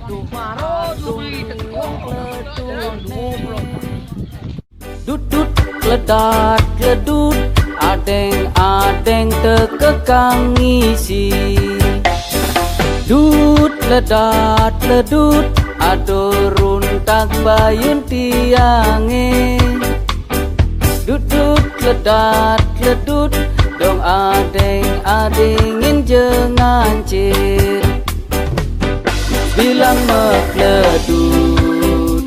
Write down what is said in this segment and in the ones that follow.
aduh wong kledut dudut kledat kledut adeng tekekang ngisi dut ledat ledut aduh runtak bayun tiange dudut ledat ledut dong adengin jengancir bilang mekledut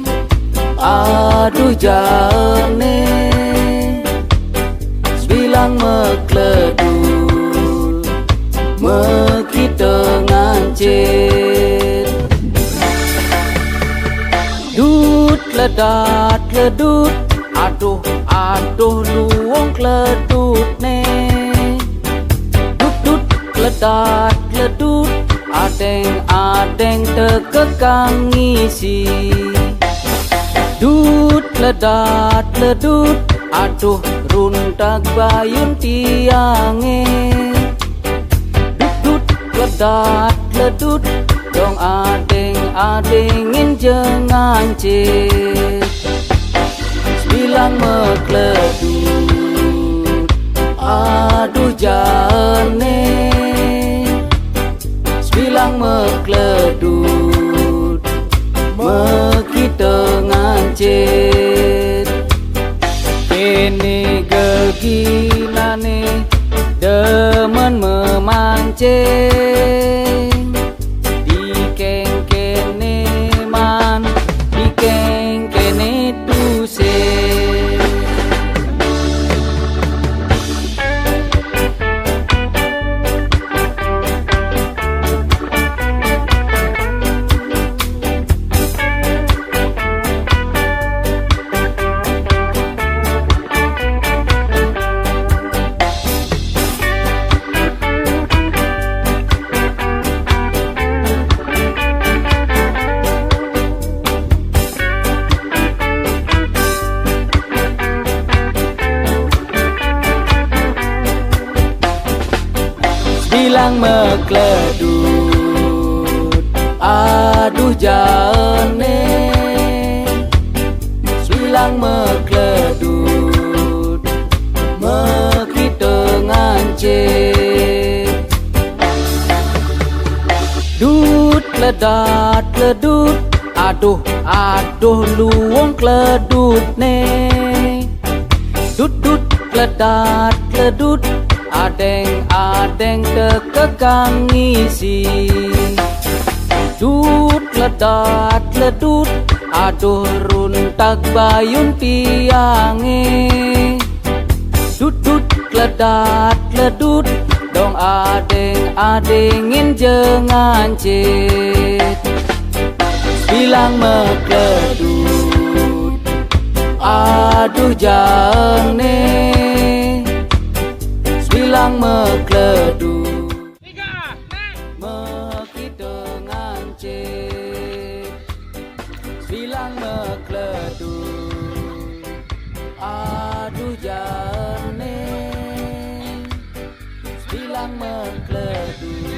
aduh jane bilang mekledut mekita ngancir dut ledat ledut aduh luwung kledut ne dut ledat ledut adeng tekekang ngisi dut ledat ledut aduh runtak bayun tiange dut ledat ledut dong adengin jengancir bilang mekledut aduh jane bilang mekledut mekita ngancir kene geginane demen memancing dikeng kene man dikeng kene tusing bilang mekledut aduh jane bilang mekledut mekita ngancir dut ledat ledut aduh luwung kledut ne dut ledat ledut adeng tekekang ngisi dut ledat ledut aduh runtak bayun tiange dut ledat ledut dong adengin jengancir bilang mekledut aduh jane bilang mekledut mekita ngancir bilang mekledut aduh jane bilang mekledut